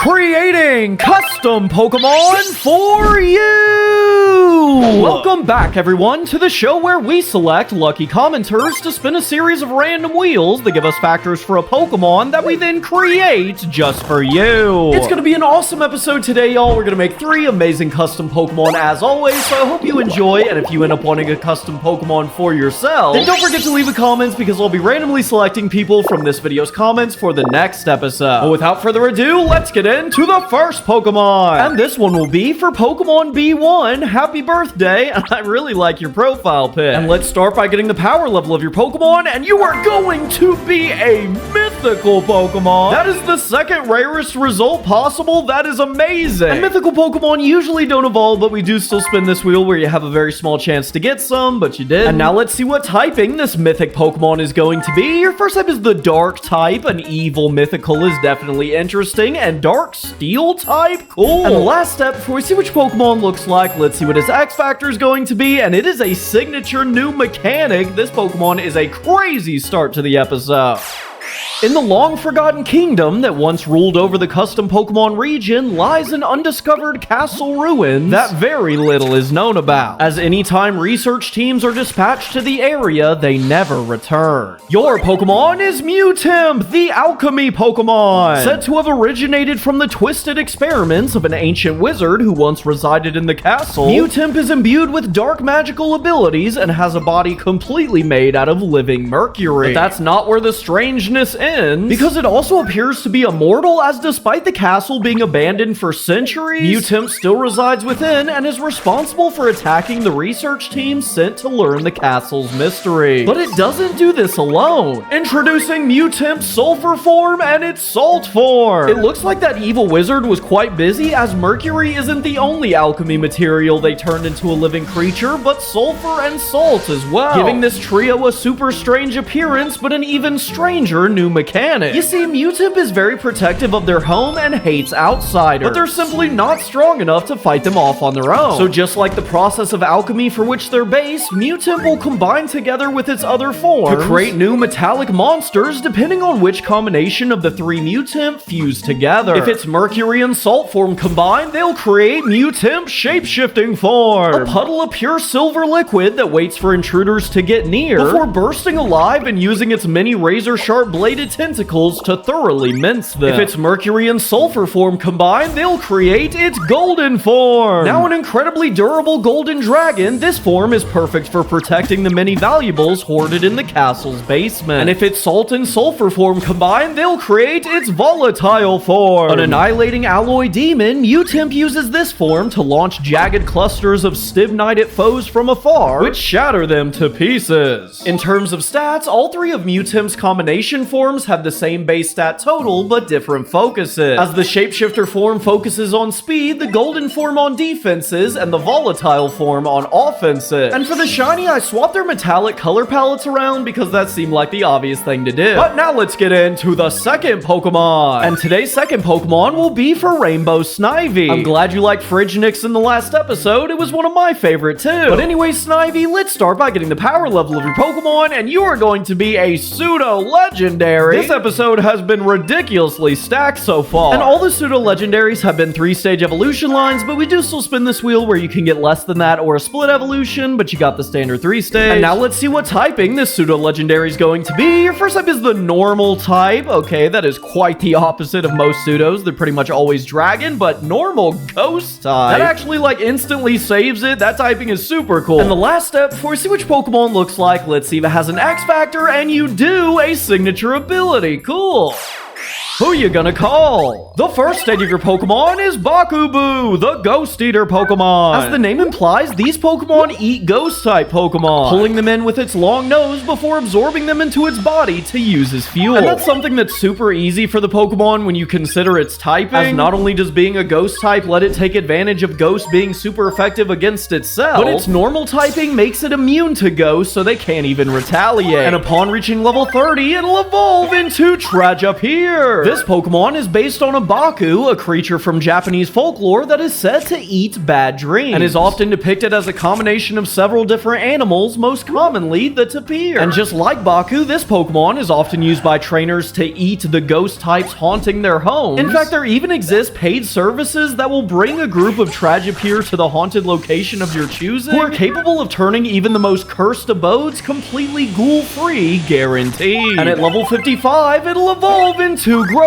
creating custom Pokemon for you! Welcome back, everyone, to the show where we select lucky commenters to spin a series of random wheels that give us factors for a Pokemon that we then create just for you. It's gonna be an awesome episode today, y'all. We're gonna make 3 amazing custom Pokemon as always, so I hope you enjoy, and if you end up wanting a custom Pokemon for yourself, then don't forget to leave a comment because I'll be randomly selecting people from this video's comments for the next episode. But without further ado, let's get into the first Pokemon. And this one will be for Pokemon B1. Happy birthday. I really like your profile pic. And let's start by getting the power level of your Pokemon, and you are going to be a mythical Pokemon. That is the second rarest result possible. That is amazing. And mythical Pokemon usually don't evolve, but we do still spin this wheel where you have a very small chance to get some, but you did. And now let's see what typing this mythic Pokemon is going to be. Your first type is the dark type. An evil mythical is definitely interesting. And dark steel type? Cool. And the last step, before we see which Pokemon looks like, let's see what his X Factor is going to be. And it is a signature new mechanic. This Pokemon is a crazy start to the episode. In the long-forgotten kingdom that once ruled over the custom Pokemon region lies an undiscovered castle ruin that very little is known about, as anytime research teams are dispatched to the area, they never return. Your Pokemon is Mewtwo, the alchemy Pokemon, said to have originated from the twisted experiments of an ancient wizard who once resided in the castle. Mewtwo is imbued with dark magical abilities and has a body completely made out of living mercury. But that's not where the strangeness ends, because it also appears to be immortal, as despite the castle being abandoned for centuries, Mewtwo still resides within and is responsible for attacking the research team sent to learn the castle's mystery. But it doesn't do this alone. Introducing Mewtwo's sulfur form and its salt form. It looks like that evil wizard was quite busy, as mercury isn't the only alchemy material they turned into a living creature, but sulfur and salt as well, giving this trio a super strange appearance, but an even stranger new mechanic. You see, Mewtwo is very protective of their home and hates outsiders, but they're simply not strong enough to fight them off on their own. So just like the process of alchemy for which they're based, Mewtwo will combine together with its other forms to create new metallic monsters depending on which combination of the 3 Mewtwo fuse together. If it's mercury and salt form combined, they'll create Mewtwo shape-shifting form, a puddle of pure silver liquid that waits for intruders to get near before bursting alive and using its many razor-sharp bladed tentacles to thoroughly mince them. If it's mercury and sulfur form combined, they'll create its golden form. Now an incredibly durable golden dragon, this form is perfect for protecting the many valuables hoarded in the castle's basement. And if it's salt and sulfur form combined, they'll create its volatile form. An annihilating alloy demon, Mewtwo uses this form to launch jagged clusters of Stibnite at foes from afar, which shatter them to pieces. In terms of stats, all 3 of Mewtwo's combination forms have the same base stat total, but different focuses. As the shapeshifter form focuses on speed, the golden form on defenses, and the volatile form on offenses. And for the shiny, I swapped their metallic color palettes around because that seemed like the obvious thing to do. But now let's get into the second Pokemon. And today's second Pokemon will be for Rainbow Snivy. I'm glad you liked Friginix in the last episode. It was one of my favorite too. But anyway, Snivy, let's start by getting the power level of your Pokemon, and you are going to be a pseudo legendary. This episode has been ridiculously stacked so far, and all the pseudo-legendaries have been 3-stage evolution lines, but we do still spin this wheel where you can get less than that or a split evolution, but you got the standard 3-stage. And now let's see what typing this pseudo-legendary is going to be. Your first type is the normal type. Okay, that is quite the opposite of most pseudos. They're pretty much always dragon, but normal ghost type. That actually like instantly saves it. That typing is super cool. And the last step, before we see which Pokemon looks like, let's see if it has an X Factor, and you do a signature ability. Cool. Who you gonna call? The first stage of your Pokemon is Bakubu, the Ghost Eater Pokemon. As the name implies, these Pokemon eat Ghost-type Pokemon, pulling them in with its long nose before absorbing them into its body to use as fuel. And that's something that's super easy for the Pokemon when you consider its typing, as not only does being a Ghost type let it take advantage of Ghost being super effective against itself, but its normal typing makes it immune to Ghost, so they can't even retaliate. And upon reaching level 30, it'll evolve into Tragapir. This Pokemon is based on a Baku, a creature from Japanese folklore that is said to eat bad dreams, and is often depicted as a combination of several different animals, most commonly the tapir. And just like Baku, this Pokemon is often used by trainers to eat the ghost types haunting their homes. In fact, there even exist paid services that will bring a group of Tragopir to the haunted location of your choosing, who are capable of turning even the most cursed abodes completely ghoul-free, guaranteed. And at level 55, it'll evolve into Gravour.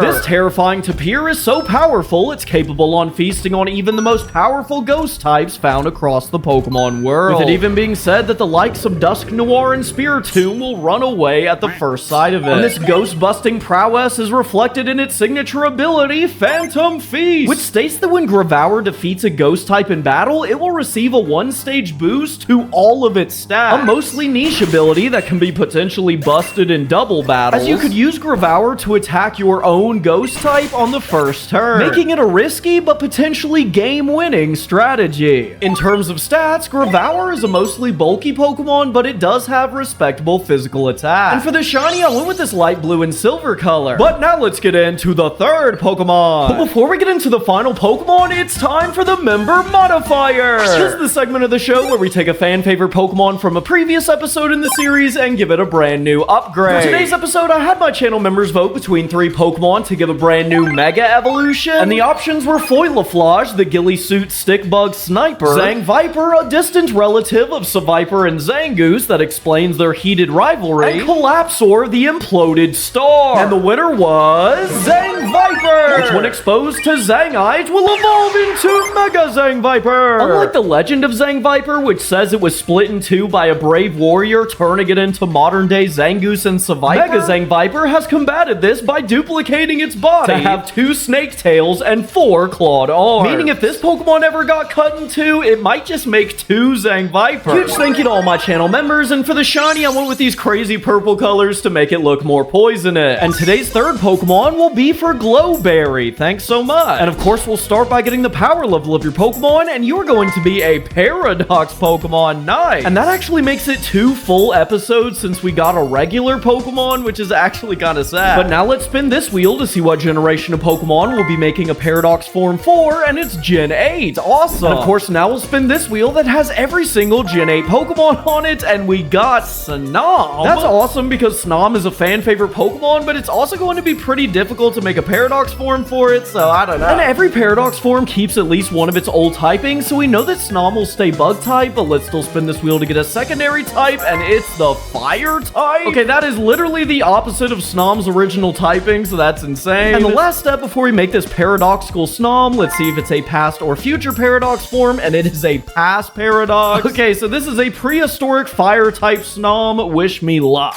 This terrifying tapir is so powerful, it's capable on feasting on even the most powerful ghost types found across the Pokemon world, with it even being said that the likes of Dusknoir and Spiritomb will run away at the first sight of it. And this ghost-busting prowess is reflected in its signature ability, Phantom Feast, which states that when Gravour defeats a ghost type in battle, it will receive a one-stage boost to all of its stats, a mostly niche ability that can be potentially busted in double battles, as you could use Gravour to attack your own ghost type on the first turn, making it a risky but potentially game-winning strategy. In terms of stats, Gravour is a mostly bulky Pokemon, but it does have respectable physical attack. And for the shiny, I went with this light blue and silver color. But now let's get into the third Pokemon. But before we get into the final Pokemon, it's time for the Member Modifier. This is the segment of the show where we take a fan favorite Pokemon from a previous episode in the series and give it a brand new upgrade. For today's episode, I had my channel members vote between 3 Pokemon to give a brand new Mega Evolution, and the options were Foilaflage, the ghillie suit stick bug sniper, Zangviper, a distant relative of Seviper and Zangoose that explains their heated rivalry, and Collapsor, the imploded star. And the winner was Zangviper, which when exposed to Zangite will evolve into Mega Zangviper. Unlike the legend of Zangviper, which says it was split in two by a brave warrior turning it into modern-day Zangoose and Seviper, Mega Zangviper has combated this by duplicating its body to have 2 snake tails and 4 clawed arms. Meaning if this Pokemon ever got cut in 2, it might just make 2 Zangviper. Huge thank you to all my channel members, and for the shiny, I went with these crazy purple colors to make it look more poisonous. And today's third Pokemon will be for Glowberry. Thanks so much. And of course, we'll start by getting the power level of your Pokemon, and you're going to be a Paradox Pokemon. Nice. And that actually makes it 2 full episodes since we got a regular Pokemon, which is actually kind of sad. But now let's spin this wheel to see what generation of Pokemon will be making a Paradox form for, and it's Gen 8. Awesome. And of course, now we'll spin this wheel that has every single Gen 8 Pokemon on it, and we got Snom. That's awesome because Snom is a fan favorite Pokemon, but it's also going to be pretty difficult to make a Paradox form for it, so I don't know. And every Paradox form keeps at least one of its old typings, so we know that Snom will stay bug type, but let's still spin this wheel to get a secondary type, and it's the fire type. Okay, that is literally the opposite of Snom's original typing, so that's insane. And the last step before we make this paradoxical Snom, let's see if it's a past or future Paradox form, and it is a past Paradox. Okay, so this is a prehistoric fire type Snom. Wish me luck.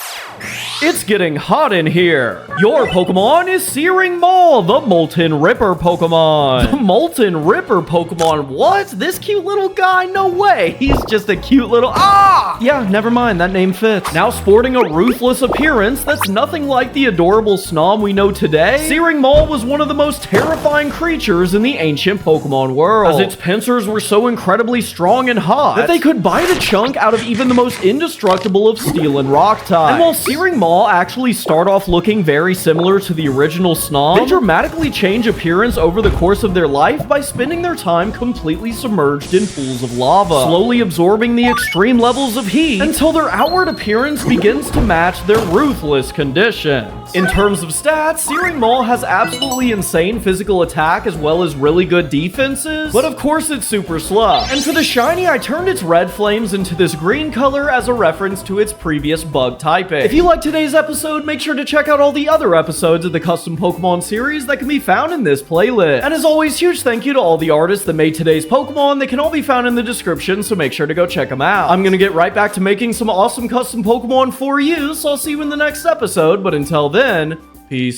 It's getting hot in here. Your Pokemon is Searing Maw, the Molten Ripper Pokemon. The Molten Ripper Pokemon? What? This cute little guy? No way. He's just a cute little... Ah! Yeah, never mind. That name fits. Now sporting a ruthless appearance that's nothing like the adorable Snom we know today, Searing Maw was one of the most terrifying creatures in the ancient Pokemon world, as its pincers were so incredibly strong and hot that they could bite a chunk out of even the most indestructible of steel and rock types. And while Searing Maw actually start off looking very similar to the original Snom, they dramatically change appearance over the course of their life by spending their time completely submerged in pools of lava, slowly absorbing the extreme levels of heat until their outward appearance begins to match their ruthless conditions. In terms of stats, Searing Maw has absolutely insane physical attack as well as really good defenses, but of course it's super slow. And for the shiny, I turned its red flames into this green color as a reference to its previous bug typing. If you like today's episode, make sure to check out all the other episodes of the Custom Pokemon series that can be found in this playlist. And as always, huge thank you to all the artists that made today's Pokemon. They can all be found in the description, so make sure to go check them out. I'm gonna get right back to making some awesome custom Pokemon for you, so I'll see you in the next episode, but until then, peace.